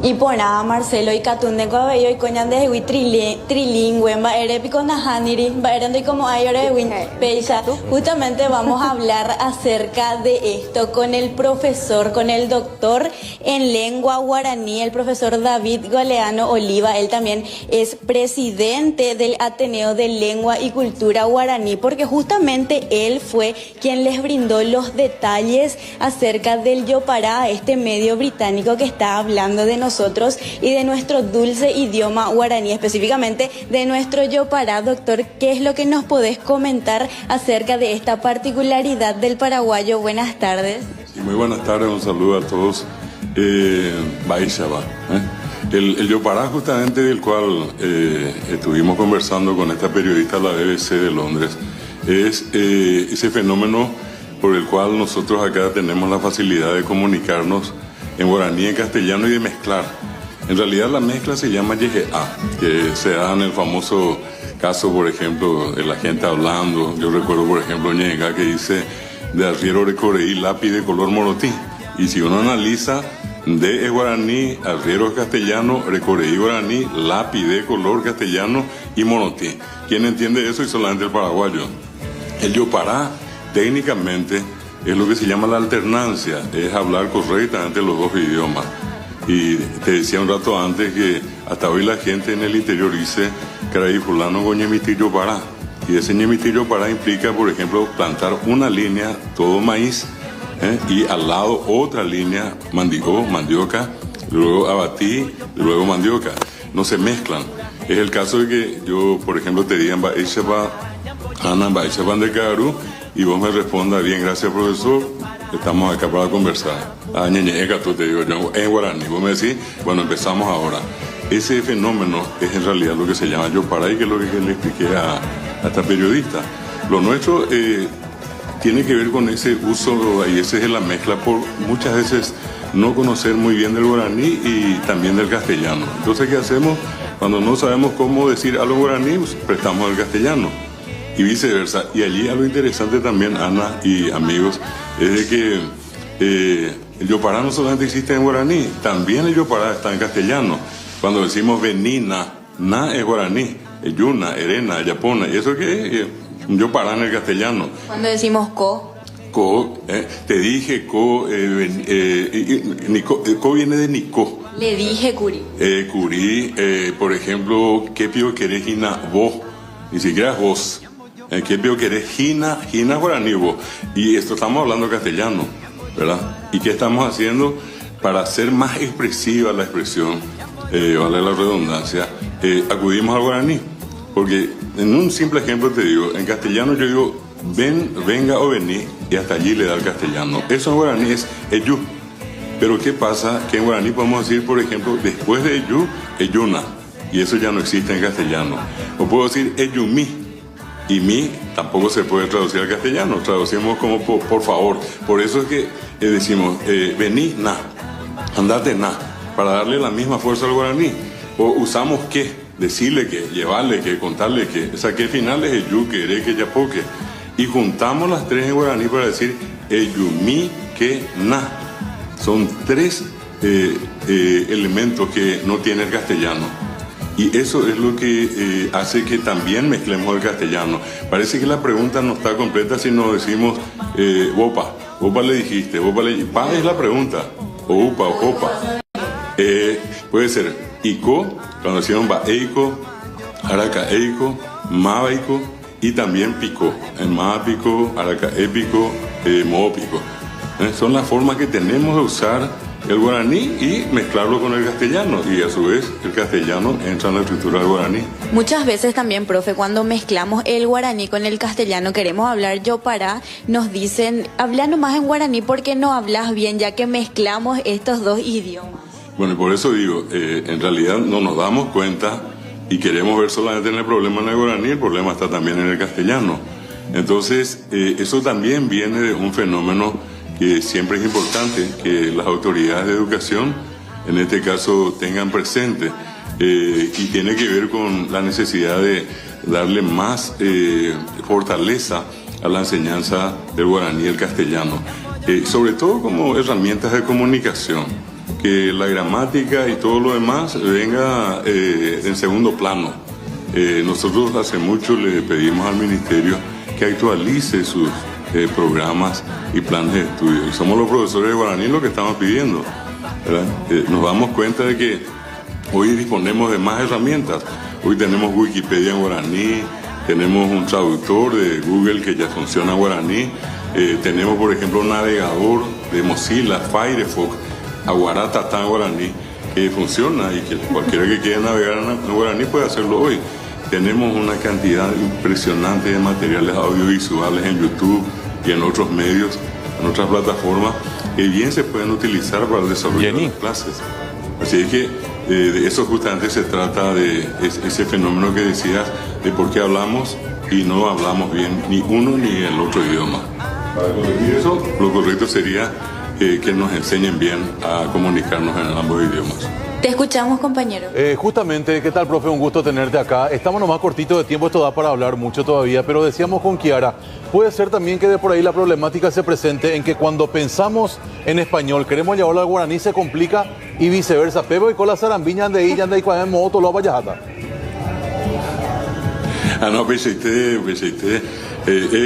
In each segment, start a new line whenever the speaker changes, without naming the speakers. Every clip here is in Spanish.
Y por nada, Marcelo, y Catunde, Coabello, y Coñan de Hui trilingüe, va erepico nahaniri, va erendo y como hay hora de Win Peisa. Justamente vamos a hablar acerca de esto con el profesor, con el doctor en lengua guaraní, el profesor David Galeano Oliva. Él también es presidente del Ateneo de Lengua y Cultura Guaraní, porque justamente él fue quien les brindó los detalles acerca del Yopará, este medio británico que está hablando de nosotros y de nuestro dulce idioma guaraní, específicamente de nuestro Yopará. Doctor, ¿qué es lo que nos podés comentar acerca de esta particularidad del paraguayo? Buenas tardes.
Muy buenas tardes, un saludo a todos. El Yopará, justamente del cual estuvimos conversando con esta periodista de la BBC de Londres, es ese fenómeno por el cual nosotros acá tenemos la facilidad de comunicarnos en guaraní, en castellano y de mezclar. En realidad la mezcla se llama yejeá, que se da en el famoso caso, por ejemplo, de la gente hablando. Yo recuerdo, por ejemplo, Ñega, que dice de arriero recoreí lápiz de color morotí. Y si uno analiza, de es guaraní, arriero es castellano, recoreí guaraní, lápiz de color castellano y morotí. ¿Quién entiende eso? Y solamente el paraguayo. El Yopará, técnicamente, es lo que se llama la alternancia, es hablar correctamente los dos idiomas. Y te decía un rato antes que hasta hoy la gente en el interior dice Caray fulano con ñemiti Yopará. Y ese ñemiti Yopará implica, por ejemplo, plantar una línea, todo maíz, y al lado otra línea, mandioca, luego abatí, luego mandioca. No se mezclan. Es el caso de que yo, por ejemplo, te digan Ana de Caru, y vos me respondas, bien, gracias profesor, estamos acá para conversar. Te digo yo, en guaraní. Vos me decís, bueno, empezamos ahora. Ese fenómeno es en realidad lo que se llama Yopará, y que es lo que le expliqué a esta periodista. Lo nuestro tiene que ver con ese uso, y esa es la mezcla, por muchas veces no conocer muy bien del guaraní y también del castellano. Entonces, ¿qué hacemos? Cuando no sabemos cómo decir algo guaraní, pues prestamos el castellano. Y viceversa. Y allí algo interesante también, Ana y amigos, es de que el Yopará no solamente existe en guaraní, también el Yopará está en castellano. Cuando decimos venina, na es guaraní, yuna, erena, yapona, ¿y eso qué es? Yopará en el castellano.
Cuando decimos co,
te dije co viene de nico.
Le dije curi.
Curi, por ejemplo, ¿qué pio querés hina vos? Ni siquiera es vos. ¿Qué pio querés hina guaraní vos? Y esto estamos hablando castellano, ¿verdad? ¿Y qué estamos haciendo para hacer más expresiva la expresión? Vale la redundancia, acudimos al guaraní. Porque en un simple ejemplo te digo, en castellano yo digo venga o vení, y hasta allí le da el castellano. Eso en guaraní es eyú. Pero ¿qué pasa? Que en guaraní podemos decir, por ejemplo, después de eyú, eyuna. Y eso ya no existe en castellano. O puedo decir eyumí. Y mi tampoco se puede traducir al castellano. Traducimos como por favor. Por eso es que decimos vení, na. Andate, na. Para darle la misma fuerza al guaraní. O usamos que. Decirle que, llevarle que, contarle que. O sea, que al final es eyú, que ere, que yapoque. Y juntamos las tres en guaraní para decir eyumí, que, na. Son tres elementos que no tiene el castellano. Y eso es lo que hace que también mezclemos el castellano. Parece que la pregunta no está completa si no decimos Bopa le dijiste, pa es la pregunta, o upa o copa. Puede ser ico, cuando decimos baeico, aracaeico, mabaico, y también pico, mápico, aracaépico, moópico. Son las formas que tenemos de usar el guaraní y mezclarlo con el castellano, y a su vez el castellano entra en la escritura del guaraní.
Muchas veces también, profe, cuando mezclamos el guaraní con el castellano, queremos hablar Yopará, nos dicen, habla nomás en guaraní porque no hablas bien, ya que mezclamos estos dos idiomas.
Bueno, y por eso digo, en realidad no nos damos cuenta y queremos ver solamente en el problema en el guaraní, el problema está también en el castellano. Entonces, eso también viene de un fenómeno que siempre es importante que las autoridades de educación, en este caso, tengan presente, y tiene que ver con la necesidad de darle más fortaleza a la enseñanza del guaraní y el castellano, sobre todo como herramientas de comunicación, que la gramática y todo lo demás venga en segundo plano. Nosotros hace mucho le pedimos al Ministerio que actualice sus programas y planes de estudio. Y somos los profesores de guaraní los que estamos pidiendo, ¿verdad? Nos damos cuenta de que hoy disponemos de más herramientas. Hoy tenemos Wikipedia en guaraní, tenemos un traductor de Google que ya funciona en guaraní, tenemos por ejemplo un navegador de Mozilla, Firefox, Aguaratatá en guaraní, que funciona y que cualquiera que quiera navegar en guaraní puede hacerlo hoy. Tenemos una cantidad impresionante de materiales audiovisuales en YouTube y en otros medios, en otras plataformas, que bien se pueden utilizar para el desarrollo de las clases. Así es que de eso justamente se trata, de ese fenómeno que decías, de por qué hablamos y no hablamos bien ni uno ni el otro idioma. Para corregir eso, lo correcto sería que nos enseñen bien a comunicarnos en ambos idiomas.
Te escuchamos, compañero.
Justamente, ¿qué tal, profe? Un gusto tenerte acá. Estamos nomás cortitos de tiempo, esto da para hablar mucho todavía, pero decíamos con Kiara, puede ser también que de por ahí la problemática se presente en que cuando pensamos en español, queremos llevarlo al guaraní, se complica y viceversa. Pero y con la zarambiña de ella, de cuando moto lo vaya hasta.
No, pues es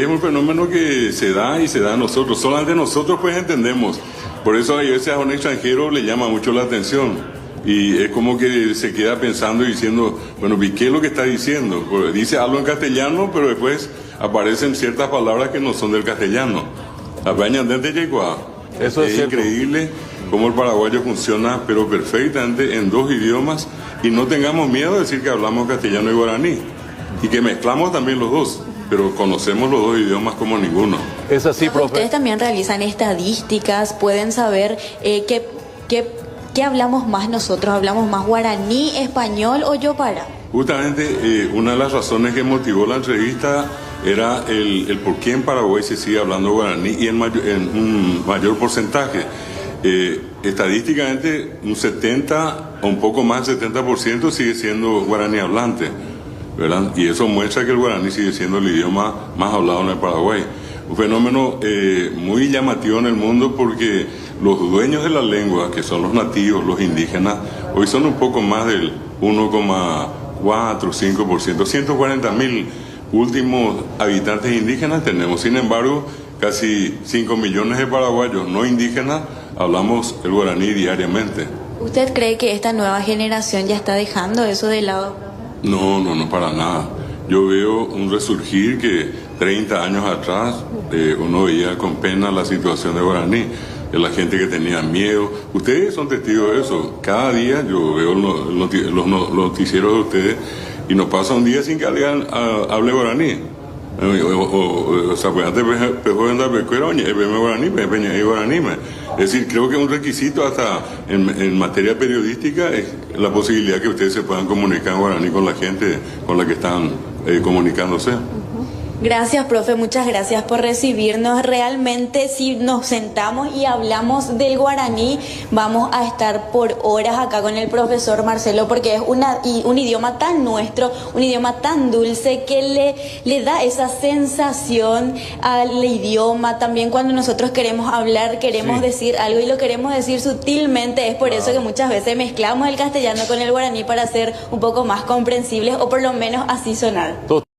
un fenómeno que se da y se da a nosotros. Solamente nosotros pues entendemos. Por eso a veces a un extranjero le llama mucho la atención. Y es como que se queda pensando y diciendo, bueno, ¿qué es lo que está diciendo? Porque dice algo en castellano, pero después aparecen ciertas palabras que no son del castellano.
Eso es
increíble cómo el paraguayo funciona, pero perfectamente en dos idiomas. Y no tengamos miedo de decir que hablamos castellano y guaraní. Y que mezclamos también los dos, pero conocemos los dos idiomas como ninguno.
Es así, profe.
Ustedes también realizan estadísticas, pueden saber ¿qué hablamos más nosotros? ¿Hablamos más guaraní, español o yopara?
Justamente una de las razones que motivó la entrevista era el por qué en Paraguay se sigue hablando guaraní y en un mayor porcentaje. Estadísticamente un 70 o un poco más, 70% sigue siendo guaraní hablante, ¿verdad? Y eso muestra que el guaraní sigue siendo el idioma más hablado en el Paraguay. Un fenómeno muy llamativo en el mundo porque los dueños de la lengua, que son los nativos, los indígenas, hoy son un poco más del 1,4, 5%. 140.000 últimos habitantes indígenas tenemos. Sin embargo, casi 5 millones de paraguayos no indígenas hablamos el guaraní diariamente.
¿Usted cree que esta nueva generación ya está dejando eso de lado?
No, para nada. Yo veo un resurgir que 30 años atrás uno veía con pena la situación de guaraní, de la gente que tenía miedo. Ustedes son testigos de eso. Cada día yo veo los noticieros de ustedes y no pasa un día sin que alguien hable guaraní. Es decir, creo que un requisito hasta en materia periodística es la posibilidad que ustedes se puedan comunicar en guaraní con la gente con la que están comunicándose.
Gracias, profe, muchas gracias por recibirnos. Realmente, si nos sentamos y hablamos del guaraní, vamos a estar por horas acá con el profesor Marcelo, porque es un idioma tan nuestro, un idioma tan dulce que le da esa sensación al idioma. También cuando nosotros queremos hablar, queremos decir algo y lo queremos decir sutilmente. Es por eso que muchas veces mezclamos el castellano con el guaraní para ser un poco más comprensibles o por lo menos así sonar.